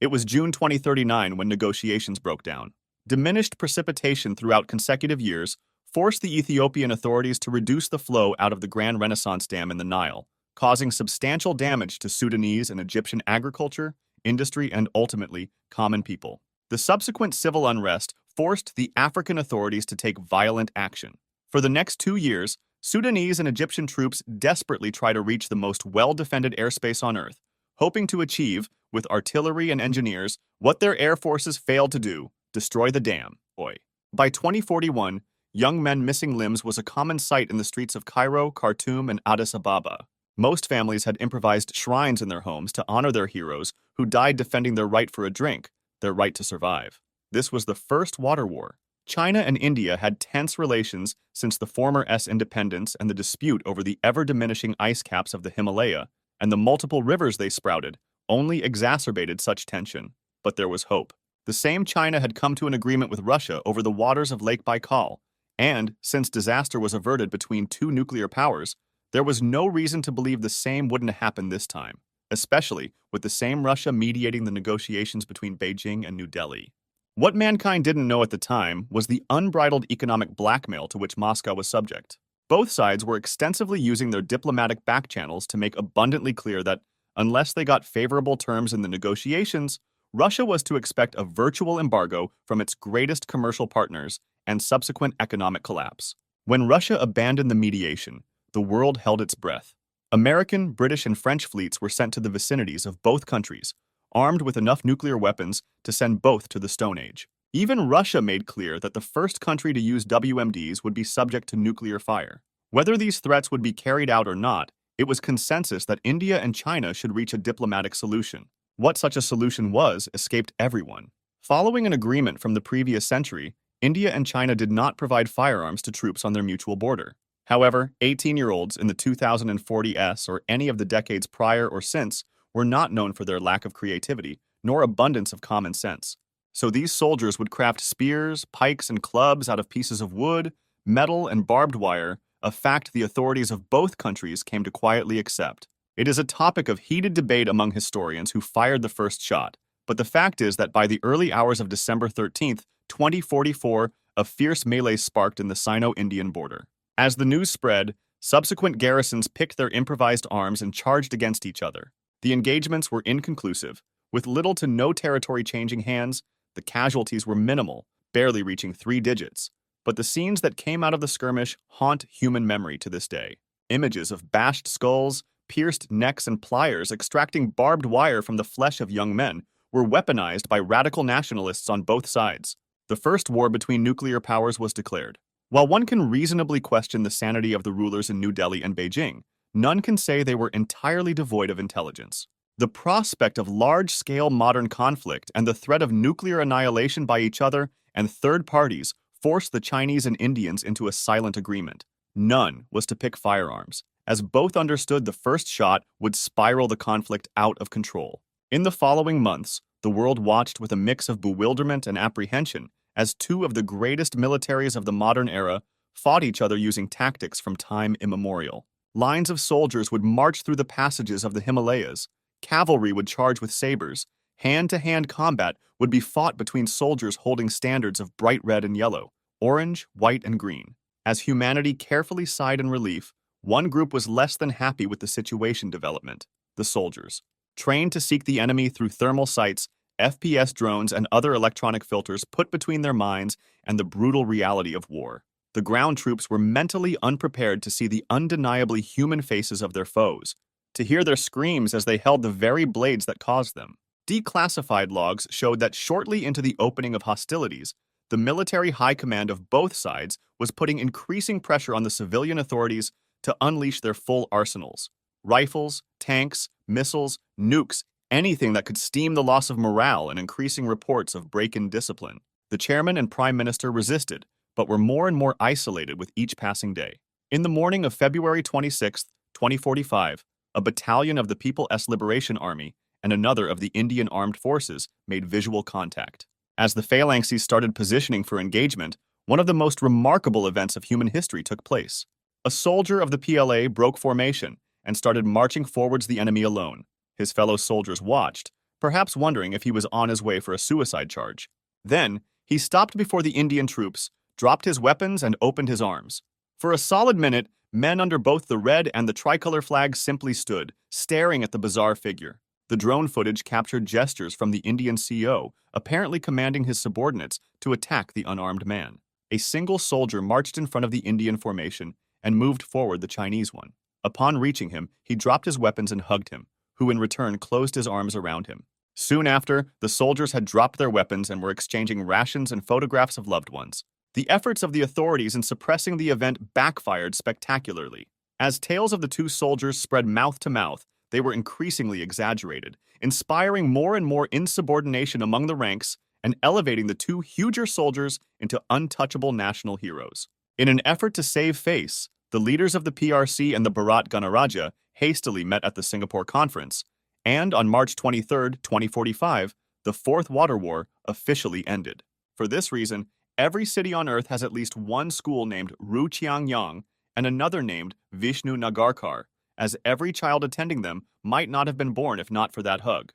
It was June 2039 when negotiations broke down. Diminished precipitation throughout consecutive years forced the Ethiopian authorities to reduce the flow out of the Grand Renaissance Dam in the Nile, causing substantial damage to Sudanese and Egyptian agriculture, industry, and ultimately, common people. The subsequent civil unrest forced the African authorities to take violent action. For the next 2 years, Sudanese and Egyptian troops desperately try to reach the most well-defended airspace on Earth, hoping to achieve, with artillery and engineers, what their air forces failed to do: destroy the dam. By 2041, young men missing limbs was a common sight in the streets of Cairo, Khartoum, and Addis Ababa. Most families had improvised shrines in their homes to honor their heroes who died defending their right for a drink, their right to survive. This was the first water war. China and India had tense relations since the former's independence, and the dispute over the ever-diminishing ice caps of the Himalaya and the multiple rivers they sprouted only exacerbated such tension. But there was hope. The same China had come to an agreement with Russia over the waters of Lake Baikal, and, since disaster was averted between two nuclear powers, there was no reason to believe the same wouldn't happen this time, especially with the same Russia mediating the negotiations between Beijing and New Delhi. What mankind didn't know at the time was the unbridled economic blackmail to which Moscow was subject. Both sides were extensively using their diplomatic backchannels to make abundantly clear that, unless they got favorable terms in the negotiations, Russia was to expect a virtual embargo from its greatest commercial partners and subsequent economic collapse. When Russia abandoned the mediation, the world held its breath. American, British, and French fleets were sent to the vicinities of both countries, armed with enough nuclear weapons to send both to the Stone Age. Even Russia made clear that the first country to use WMDs would be subject to nuclear fire. Whether these threats would be carried out or not, it was consensus that India and China should reach a diplomatic solution. What such a solution was escaped everyone. Following an agreement from the previous century, India and China did not provide firearms to troops on their mutual border. However, 18-year-olds in the 2040s or any of the decades prior or since were not known for their lack of creativity nor abundance of common sense. So these soldiers would craft spears, pikes, and clubs out of pieces of wood, metal, and barbed wire, a fact the authorities of both countries came to quietly accept. It is a topic of heated debate among historians who fired the first shot, but the fact is that by the early hours of December 13th, 2044, a fierce melee sparked in the Sino-Indian border. As the news spread, subsequent garrisons picked their improvised arms and charged against each other. The engagements were inconclusive. With little to no territory changing hands, the casualties were minimal, barely reaching 3 digits. But the scenes that came out of the skirmish haunt human memory to this day. Images of bashed skulls, pierced necks, and pliers extracting barbed wire from the flesh of young men were weaponized by radical nationalists on both sides. The first war between nuclear powers was declared. While one can reasonably question the sanity of the rulers in New Delhi and Beijing, none can say they were entirely devoid of intelligence. The prospect of large-scale modern conflict and the threat of nuclear annihilation by each other and third parties forced the Chinese and Indians into a silent agreement. None was to pick firearms, as both understood the first shot would spiral the conflict out of control. In the following months, the world watched with a mix of bewilderment and apprehension as two of the greatest militaries of the modern era fought each other using tactics from time immemorial. Lines of soldiers would march through the passages of the Himalayas. Cavalry would charge with sabers. Hand-to-hand combat would be fought between soldiers holding standards of bright red and yellow, orange, white, and green. As humanity carefully sighed in relief, one group was less than happy with the situation development: the soldiers. Trained to seek the enemy through thermal sights, FPS drones, and other electronic filters put between their minds and the brutal reality of war. The ground troops were mentally unprepared to see the undeniably human faces of their foes, to hear their screams as they held the very blades that caused them. Declassified logs showed that shortly into the opening of hostilities, the military high command of both sides was putting increasing pressure on the civilian authorities to unleash their full arsenals. Rifles, tanks, missiles, nukes, anything that could stem the loss of morale and increasing reports of break-in discipline. The chairman and prime minister resisted, but were more and more isolated with each passing day. In the morning of February 26, 2045, a battalion of the People's Liberation Army and another of the Indian Armed Forces made visual contact. As the phalanxes started positioning for engagement, one of the most remarkable events of human history took place. A soldier of the PLA broke formation and started marching forwards the enemy alone. His fellow soldiers watched, perhaps wondering if he was on his way for a suicide charge. Then, he stopped before the Indian troops, dropped his weapons, and opened his arms. For a solid minute, men under both the red and the tricolor flag simply stood, staring at the bizarre figure. The drone footage captured gestures from the Indian CEO, apparently commanding his subordinates to attack the unarmed man. A single soldier marched in front of the Indian formation and moved forward the Chinese one. Upon reaching him, he dropped his weapons and hugged him, who in return closed his arms around him. Soon after, the soldiers had dropped their weapons and were exchanging rations and photographs of loved ones. The efforts of the authorities in suppressing the event backfired spectacularly. As tales of the two soldiers spread mouth to mouth, they were increasingly exaggerated, inspiring more and more insubordination among the ranks and elevating the two huger soldiers into untouchable national heroes. In an effort to save face, the leaders of the PRC and the Bharat Ganaraja hastily met at the Singapore Conference, and on March 23, 2045, the Fourth Water War officially ended. For this reason, every city on Earth has at least one school named Ru Chiang and another named Vishnu Nagarkar, as every child attending them might not have been born if not for that hug.